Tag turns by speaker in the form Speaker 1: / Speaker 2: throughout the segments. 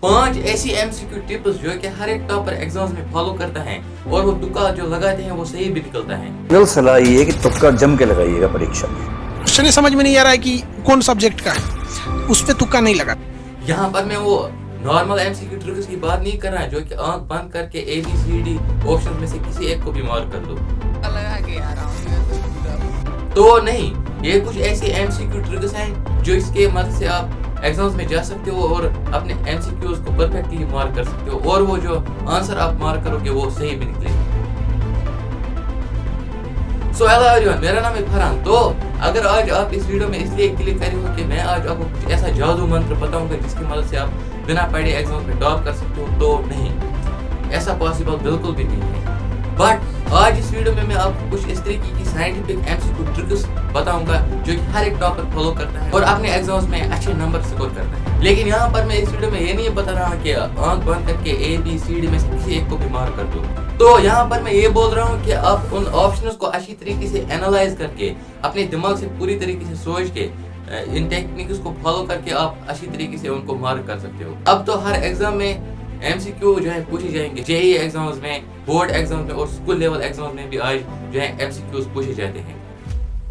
Speaker 1: 5 ऐसी MCQ tips जो कि हर एक टॉपर एग्जाम्स में फॉलो करता है और वो तुक्का जो लगाते हैं वो सही भी निकलता है।
Speaker 2: मेरी सलाह ये है कि तुक्का जम के लगाइएगा परीक्षा में।
Speaker 3: क्वेश्चन ही समझ में नहीं आ रहा है कि कौन सब्जेक्ट का है, उस पे तुक्का नहीं लगा।
Speaker 1: यहाँ पर मैं वो नॉर्मल एमसीक्यू ट्रिक्स की बात नहीं कर रहा जो कि आंख बंद करके ABCD ऑप्शन में से किसी एक को भी मार्क कर दो। तो नहीं, ये कुछ ऐसे एमसीक्यू ट्रिक्स हैं जो इसके मदद से आप एग्जाम्स में जा सकते हो और अपने एमसीक्यूज को परफेक्टली मार्क कर सकते हो और वो जो आंसर आप मार्क करोगे वो सही भी निकलेगा। सो हेलो एवरीवन, मेरा नाम है फरहान। तो अगर आज आप इस वीडियो में इसलिए क्लिक करे हो कि मैं आज आपको कुछ ऐसा जादू मंत्र बताऊंगा जिसकी मदद से आप बिना पढ़े एग्जाम में टॉप कर सकते हो, तो नहीं, ऐसा पॉसिबल बिल्कुल भी नहीं है। बट आज इस वीडियो में मैं आपको कुछ इस तरीके की साइंटिफिक एमसीक्यू ट्रिक्स बताऊंगा जो कि हर एक टॉपर फॉलो करता है और अपने एग्जाम्स में अच्छे नंबर स्कोर करता है। लेकिन यहाँ पर मैं इस वीडियो में ये नहीं बता रहा कि आंख बंद करके ABCD में से किसी एक को भी मार्क कर दो। तो यहाँ पर मैं ये बोल रहा हूँ कि आप उन ऑप्शंस को अच्छी तरीके से एनालाइज करके अपने दिमाग से पूरी तरीके से सोच के इन टेक्निक्स को फॉलो करके आप अच्छी तरीके से उनको मार्क कर सकते हो। अब तो हर एग्जाम में एमसीक्यू जो है पूछे जाएंगे, जेईई एग्जाम्स में, बोर्ड एग्जाम्स में और स्कूल लेवल एग्जाम्स में भी आज जो है एमसीक्यूज पूछे जाते हैं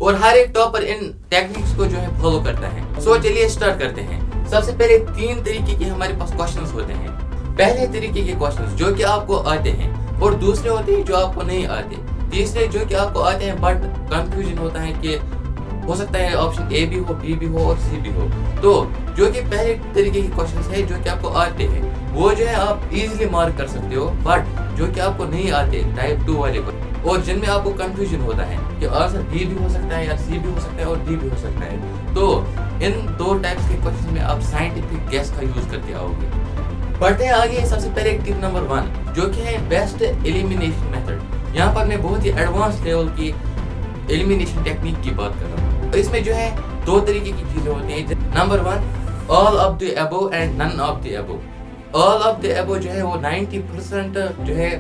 Speaker 1: और हर एक टॉपर इन टेक्निक्स को जो है फॉलो करता है। सो चलिए स्टार्ट करते हैं। सबसे पहले 3 तरीके के हमारे पास क्वेश्चंस होते हैं। पहले तरीके के क्वेश्चंस जो कि आपको आते हैं और दूसरे होते हैं जो आपको नहीं आते। तीसरे जो कि आपको आते हैं बट कंफ्यूजन होता है कि हो सकता है ऑप्शन A भी हो, B भी हो और C भी हो। तो जो कि पहले तरीके के क्वेश्चंस है जो कि आपको आते हैं वो जो है आप इजीली मार्क कर सकते हो, बट जो कि आपको नहीं आते टाइप 2 वाले को और जिनमें आपको कंफ्यूजन होता है कि आंसर B भी हो सकता है या C भी हो सकता है और D भी हो सकता है, तो इन 2 टाइप्स के क्वेश्चन में आप साइंटिफिक गेस का यूज करके आओगे। बढ़ते हैं आगे। सबसे पहले टिप नंबर 1 जो कि है बेस्ट एलिमिनेशन मेथड। यहाँ पर मैं बहुत ही एडवांस लेवल की एलिमिनेशन टेक्निक की बात कर रहा हूँ। तो इसमें जो है 2 तरीके की चीजें होती हैं। Number 1 all of the above and none of the above. All of the above जो है वो 90% जो है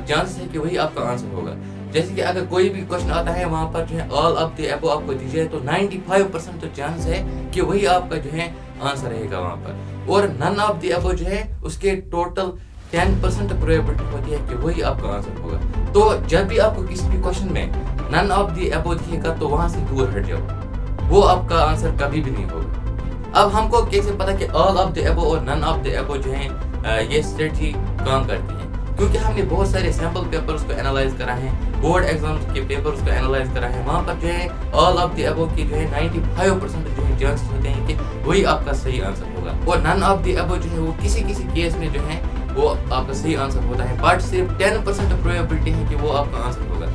Speaker 1: चांस है कि वही आपका आंसर होगा। जैसे कि अगर कोई भी क्वेश्चन आता है वहां पर जो है ऑल ऑफ द अबव आपको दीजिए तो 95% तो चांस है कि वही आपका जो है आंसर रहेगा वहां पर। और नन ऑफ द अबव जो है उसके टोटल 10% प्रोबेबिलिटी होती है कि वही आपका आंसर होगा। तो जब भी आपको किसी भी क्वेश्चन में नन ऑफ द अबव दिखेगा तो वहां से दूर हट जाओ, वो आपका आंसर कभी भी नहीं होगा। अब हमको कैसे पता कि ऑल ऑफ द अबव और नन ऑफ द अबव जो है ये स्ट्रेटजी काम करती है? क्योंकि हमने बहुत सारे सैंपल पेपर्स को एनालाइज करा है, बोर्ड एग्जाम्स के पेपर्स को एनालाइज करा है। वहां पर जो है ऑल ऑफ द अबव की जो है 95% जो है चांसेस होते हैं कि वही आपका सही आंसर होगा और नन ऑफ द अबव जो है वो किसी किसी केस में जो है वो आपका सही आंसर होता है, बट सिर्फ 10% प्रोबेबिलिटी है कि वो आपका आंसर होगा।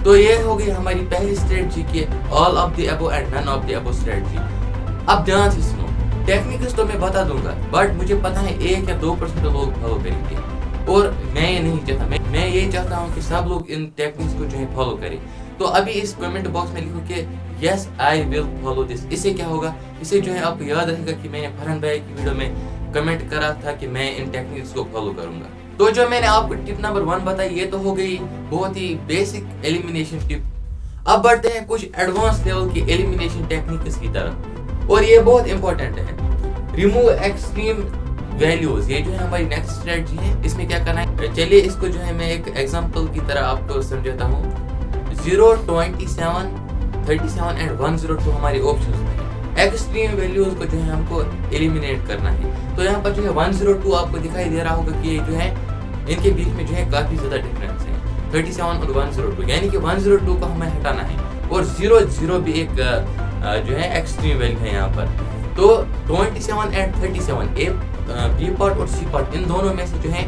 Speaker 1: तो ये हो गई हमारी पहली स्ट्रेटजी की all of the above and none of the above strategy. अब ध्यान से सुनो, टेक्निक्स तो मैं बता दूंगा बट मुझे पता है 1 या 2% लोग फॉलो करेंगे और मैं ये नहीं चाहता। मैं ये चाहता हूँ कि सब लोग इन टेक्निक्स को जो है फॉलो करें। तो अभी इस कमेंट बॉक्स में लिखो कि yes I will follow this. इससे क्या होगा, इससे जो है आपको याद रहेगा कि मैंने फरहान भाई की वीडियो में कमेंट करा था कि मैं इन टेक्निक्स को फॉलो करूंगा। तो जो मैंने आपको टिप नंबर 1 बताई ये तो हो गई बहुत ही बेसिक एलिमिनेशन टिप। अब बढ़ते हैं कुछ एडवांस लेवल की एलिमिनेशन टेक्निक्स की तरफ और ये बहुत इंपॉर्टेंट है। रिमूव एक्सट्रीम वैल्यूज, ये जो है हमारी नेक्स्ट स्ट्रेटजी है। इसमें क्या करना है, चलिए इसको जो है मैं एक एग्जांपल की तरह आपको समझाता हूँ। 0, 27, 37 एंड 102 हमारी ऑप्शंस में एक्सट्रीम वैल्यूज को जो है हमको एलिमिनेट करना है। तो यहाँ पर जो है 102 आपको दिखाई दे रहा होगा कि ये जो है इनके बीच में जो है काफी ज्यादा डिफरेंस है, 37 और 102, यानी कि 102 को हमें हटाना है और 00 भी एक जो है एक्सट्रीम वैल्यू है यहाँ पर। तो 27 एंड 37 बी पार्ट और सी पार्ट इन दोनों में से जो है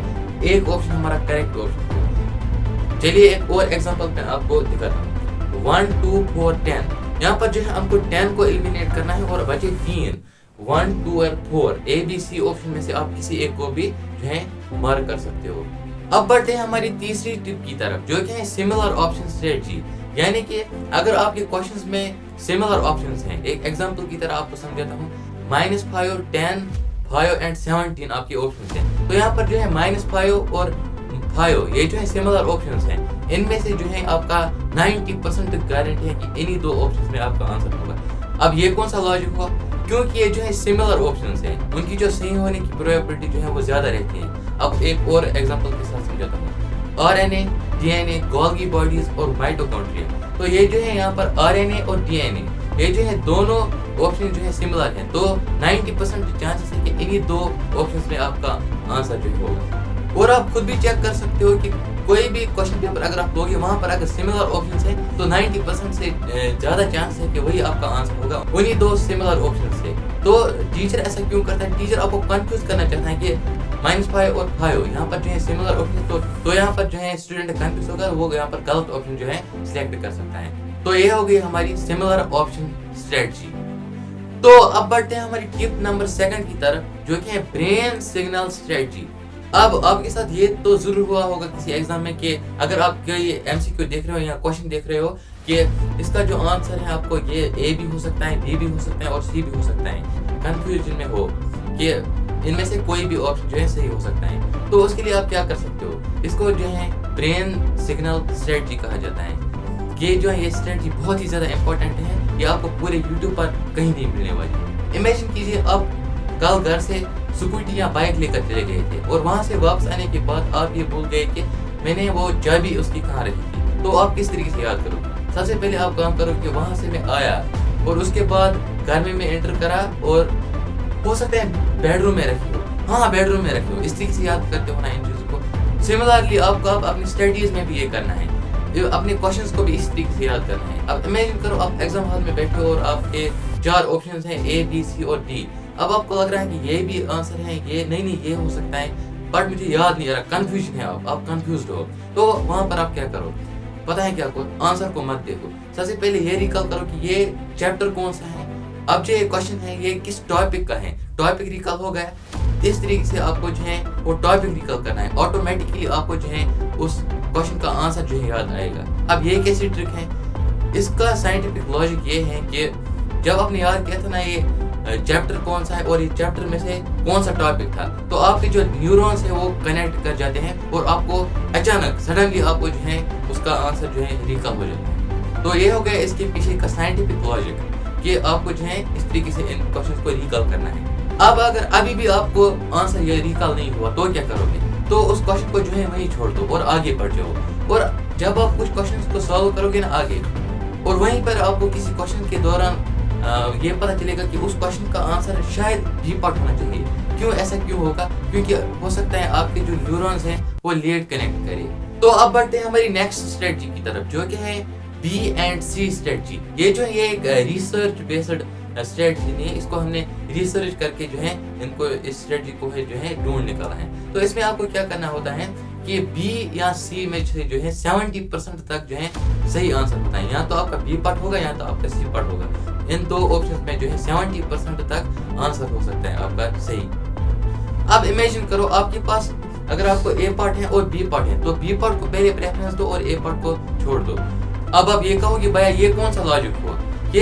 Speaker 1: एक ऑप्शन हमारा करेक्ट ऑप्शन है। चलिए एक और एग्जांपल मैं आपको दिखाता हूँ। 1, 2, 4, 10, यहाँ पर जो है हमको 10 को एलिमिनेट करना है और बचे 3, 1, 2 और 4। ABC ऑप्शन में से आप किसी एक को भी जो है मार्क कर सकते हो। अब बढ़ते हैं हमारी तीसरी टिप की तरफ जो कि है सिमिलर ऑप्शन स्ट्रेटजी। यानी कि अगर आपके क्वेश्चंस में सिमिलर ऑप्शंस हैं, एक एग्जांपल की तरह आपको समझाता हूँ। -5, 10, 5 एंड 17 आपके ऑप्शंस हैं। तो यहाँ पर जो है -5 और 5 ये जो है सिमिलर ऑप्शंस हैं। इनमें से जो है आपका 90% गारंटी है कि इन्हीं 2 ऑप्शंस में आपका आंसर होगा। अब ये कौन सा लॉजिक हुआ, क्योंकि ये जो है सिमिलर ऑप्शंस हैं, उनकी जो सही होने की प्रोबेबिलिटी जो है वो ज्यादा रहती है। अब एक और एग्जांपल के साथ समझाता हूँ। आरएनए, डीएनए, गोल्गी बॉडीज और माइटोकॉन्ड्रिया। तो ये जो है यहाँ पर आरएनए और डीएनए, ये जो है दोनों ऑप्शन जो है सिमिलर हैं। तो 90% चांसेस है कि इन्हीं दो ऑप्शंस में आपका आंसर जो होगा। और आप खुद भी चेक कर सकते हो कि कोई भी क्वेश्चन पेपर अगर आप लोगे, वहां पर अगर सिमिलर ऑप्शंस हैं तो 90% से ज्यादा चांस है कि वही आपका आंसर होगा उन्हीं दो सिमिलर ऑप्शन से। तो टीचर ऐसा क्यों करता है? टीचर आपको कंफ्यूज करना चाहता है कि -5 और 5 यहाँ पर जो है सिमिलर ऑप्शन, तो यहाँ पर जो है स्टूडेंट कंफ्यूज होगा, वो यहाँ पर गलत ऑप्शन जो है सिलेक्ट कर सकता है। तो ये हो गई हमारी सिमिलर ऑप्शन स्ट्रेटजी। तो अब बढ़ते हैं हमारी टिप नंबर 2 की तरफ, जो कि है ब्रेन सिग्नल स्ट्रेटजी। अब आपके साथ ये तो जरूर हुआ होगा किसी एग्जाम में कि अगर आप कोई एमसीक्यू देख रहे हो या क्वेश्चन देख रहे हो कि इसका जो आंसर है आपको ये ए भी हो सकता है, बी भी हो सकता है और सी भी हो सकता है, कंफ्यूजन में हो कि इनमें से कोई भी ऑप्शन जो है सही हो सकता है। तो उसके लिए आप क्या कर सकते हो? इसको जो है ब्रेन सिग्नल स्ट्रेटजी कहा जाता है। ये जो है ये स्ट्रेटजी बहुत ही ज्यादा इंपॉर्टेंट है, ये आपको पूरे यूट्यूब पर कहीं नहीं मिलने वाली। इमेजिन कीजिए आप कल घर से स्कूटी या बाइक लेकर चले गए थे और वहां से वापस आने के बाद आप ये भूल गए कि मैंने वो चाबी उसकी कहाँ रखी थी। तो आप किस तरीके से याद करोगे? सबसे पहले आप काम करो कि वहां से मैं आया और उसके बाद घर में मैं एंटर करा और हो सकता है बेडरूम में रखी हो, हाँ बेडरूम में रखी हो, इस तरीके से याद करते हो ना इन चीजों को। सिमिलरली आपको अब अपनी स्टडीज में भी ये करना है, अपने क्वेश्चंस को भी इस तरीके से याद करना है। अब इमेजिन करो आप एग्जाम हॉल में बैठे हो और आपके 4 ऑप्शंस हैं ए, बी, सी और डी। अब आपको लग रहा है कि ये भी आंसर है, ये नहीं ये हो सकता है, बट मुझे याद नहीं आ रहा, कंफ्यूजन है, आप कंफ्यूज्ड हो। तो वहां पर आप क्या करो, पता है क्या करो? आंसर को मत देखो, सबसे पहले ये रिकॉल करो कि ये चैप्टर कौन सा है, अब जो ये क्वेश्चन है ये किस टॉपिक का है। टॉपिक रिकॉल हो गया, इस तरीके से आपको जो है वो टॉपिक रिकॉल करना है, ऑटोमेटिकली आपको जो है उस क्वेश्चन का आंसर जो है याद आएगा। अब ये कैसी ट्रिक है? इसका साइंटिफिक लॉजिक ये है कि जब आपने याद किया था ना ये चैप्टर कौन सा है और ये चैप्टर में से कौन सा टॉपिक था, तो आपके जो न्यूरॉन्स है वो कनेक्ट कर जाते हैं और आपको अचानक सडनली आपको जो है उसका आंसर जो है रिकॉल हो जाता है। तो ये हो गया इसके पीछे का साइंटिफिक लॉजिक कि आपको जो है इस तरीके से इन क्वेश्चंस को रिकॉल करना है। अब अगर अभी भी आपको आंसर ये रिकॉल नहीं हुआ तो क्या करोगे? तो उस क्वेश्चन को जो है वहीं छोड़ दो और आगे बढ़ जाओ। और जब आप कुछ क्वेश्चंस को सॉल्व करोगे ना आगे, और वहीं पर आपको किसी क्वेश्चन के दौरान ये पता चलेगा कि उस क्वेश्चन का आंसर शायद बी पार्ट होना चाहिए। क्यों ऐसा क्यों होगा? क्योंकि हो सकता है आपके जो न्यूरॉन्स हैं वो लेट कनेक्ट करे। तो अब बढ़ते हैं हमारी नेक्स्ट स्ट्रेटजी की तरफ, जो कि है बी एंड सी स्ट्रेटजी। ये जो है ये एक रिसर्च बेस्ड स्ट्रेटजी नहीं है, इसको हमने रिसर्च करके जो है इनको इस स्ट्रेटजी को है जो है ढूंढ निकाला है। तो इसमें आपको क्या करना होता है कि बी या सी में से जो है 70% तक जो है सही आंसर होता है। या तो आपका बी पार्ट होगा या तो आपका सी पार्ट होगा। इन दो ऑप्शंस में जो है 70% तक आंसर हो सकता है आपका सही। अब इमेजिन करो आपके पास अगर आपको ए पार्ट है और बी पार्ट है, तो बी पार्ट को पहले प्रेफरेंस दो और ए पार्ट को छोड़ दो। अब आप ये कहो कि भैया ये कौन सा लॉजिक हुआ? कि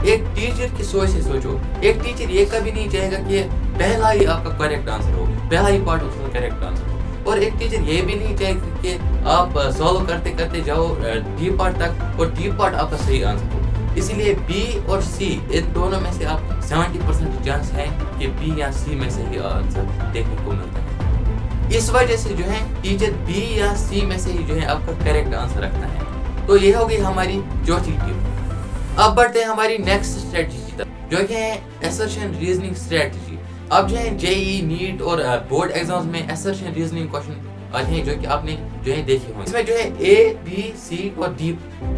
Speaker 1: एक टीचर की सोच से सोचो, एक टीचर ये कभी नहीं चाहेगा कि पहला ही आपका करेक्ट आंसर हो, पहला ही पार्ट उसका करेक्ट आंसर हो। और एक टीचर ये भी नहीं चाहेगा कि आप सॉल्व करते करते जाओ डी पार्ट तक और डी पार्ट आपका सही आंसर हो। इसीलिए बी और सी इन दोनों में से आप 70% चांस है कि बी या सी में से ही आंसर देखने को मिलता है। इस वजह से जो है टीचर बी या सी में से ही जो है आपका करेक्ट आंसर रखता है। तो ये हो गई हमारी चौथी टिप। अब बढ़ते हैं हमारी नेक्स्ट स्ट्रेटजी की तरफ, जो कि है असर्शन रीजनिंग स्ट्रेटजी। अब जो है जेईई, नीट और बोर्ड एग्जाम्स में असर्शन रीजनिंग क्वेश्चन आते हैं जो कि आपने जो है देखे होंगे। इसमें जो है ए, बी, सी और डी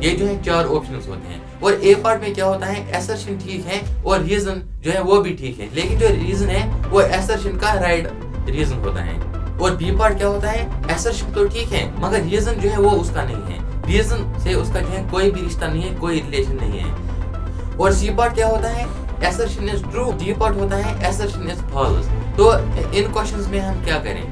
Speaker 1: ये जो है 4 ऑप्शंस होते हैं। और ए पार्ट में क्या होता है, असर्शन ठीक है और रीजन जो है वो भी ठीक है, लेकिन जो रीजन है वो असर्शन का राइट रीजन होता है। और बी पार्ट क्या होता है, असर्शन तो ठीक है मगर रीजन जो है वो उसका नहीं है, रीजन से उसका जो है कोई भी रिश्ता नहीं है, कोई रिलेशन नहीं है। और सी पार्ट क्या होता है, assertion is true, D part होता है assertion is false। तो इन क्वेश्चंस में हम क्या करें?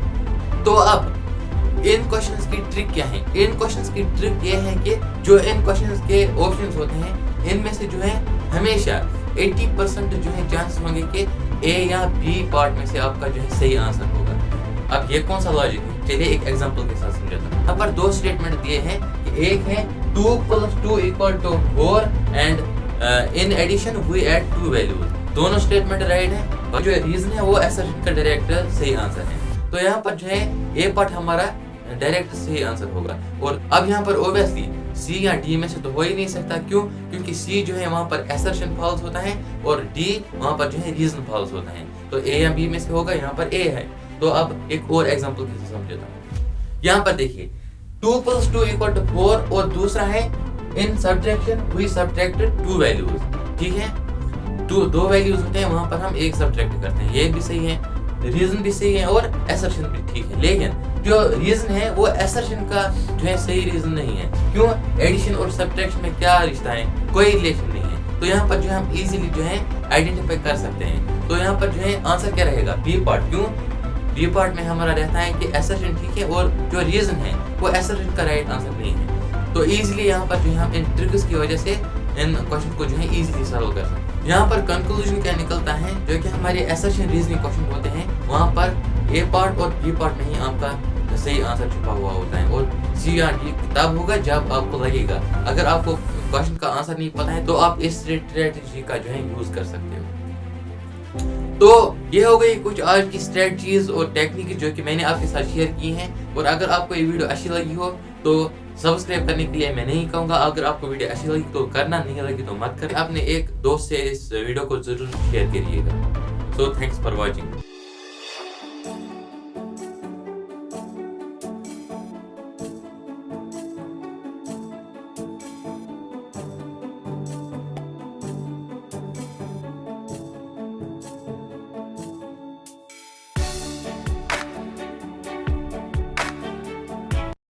Speaker 1: तो अब इन क्वेश्चंस की ट्रिक क्या है? इन क्वेश्चंस की ट्रिक ये है कि जो इन क्वेश्चंस के ऑप्शंस होते हैं इनमें से जो है हमेशा 80% जो है चांस होंगे कि ए या बी पार्ट में से आपका जो है सही आंसर होगा। अब ये कौन सा लॉजिक है? चलिए एक एग्जांपल के साथ समझाता हूँ। यहाँ पर 2 स्टेटमेंट दिए हैं कि एक है 2 + 2 = 4 and in addition we add 2 values. दोनों स्टेटमेंट राइट है और जो रीजन है वो असर्शन का डायरेक्ट सही आंसर है। तो यहाँ पर जो है ए पार्ट हमारा डायरेक्ट सही आंसर होगा। और अब यहाँ पर ओबियसली सी या डी में से तो हो ही नहीं सकता, क्यों? क्योंकि सी जो है वहाँ पर असर्शन फॉल्स होता है और डी वहाँ पर जो है रीजन फॉल्स होता है। तो ए या बी में से होगा, यहाँ पर ए है। तो अब एक और एग्जांपल से समझाता हूँ। यहाँ पर देखिए 2 + 2 = 4 और दूसरा है इन सब्ट्रैक्शन वी सब्ट्रैक्टेड 2 वैल्यूज। ठीक है, दो वैल्यूज होते हैं, वहां पर हम एक सब्ट्रैक्ट करते हैं। ये भी सही है, रीजन भी सही है और असर्शन भी ठीक है। लेकिन जो रीजन है वो असर्शन का जो है सही रीजन नहीं है। क्यों? एडिशन और सब्ट्रैक्शन में क्या रिश्ता है? कोई रिलेशन नहीं है। तो यहाँ पर जो है हम इजीली जो है आइडेंटिफाई कर सकते हैं। तो यहाँ पर जो है आंसर क्या रहेगा? B part. क्यों? बी पार्ट में हमारा रहता है कि असर्शन ठीक है और जो रीजन है वो असर्शन का राइट आंसर नहीं है। तो इजीली यहाँ पर जो है हम इन ट्रिक्स की वजह से इन क्वेश्चन को जो है इजीली सॉल्व कर सकते हैं। यहाँ पर कंक्लूजन क्या निकलता है, जो कि हमारे असर्शन रीजनिंग क्वेश्चन होते हैं वहाँ पर ए पार्ट और बी पार्ट में ही आपका सही आंसर छुपा हुआ होता है और सी या डी तब होगा जब आपको लगेगा। अगर आपको क्वेश्चन का आंसर नहीं पता है तो आप इस स्ट्रेटजी का जो है यूज कर सकते हो। तो ये हो गई कुछ आज की स्ट्रेटजीज और टेक्निक जो कि मैंने आपके साथ शेयर की हैं। और अगर आपको ये वीडियो अच्छी लगी हो तो सब्सक्राइब करने के लिए मैं नहीं कहूँगा। अगर आपको वीडियो अच्छी लगी तो करना, नहीं लगी तो मत करें। अपने एक दोस्त से इस वीडियो को जरूर शेयर करिएगा। So thanks for watching.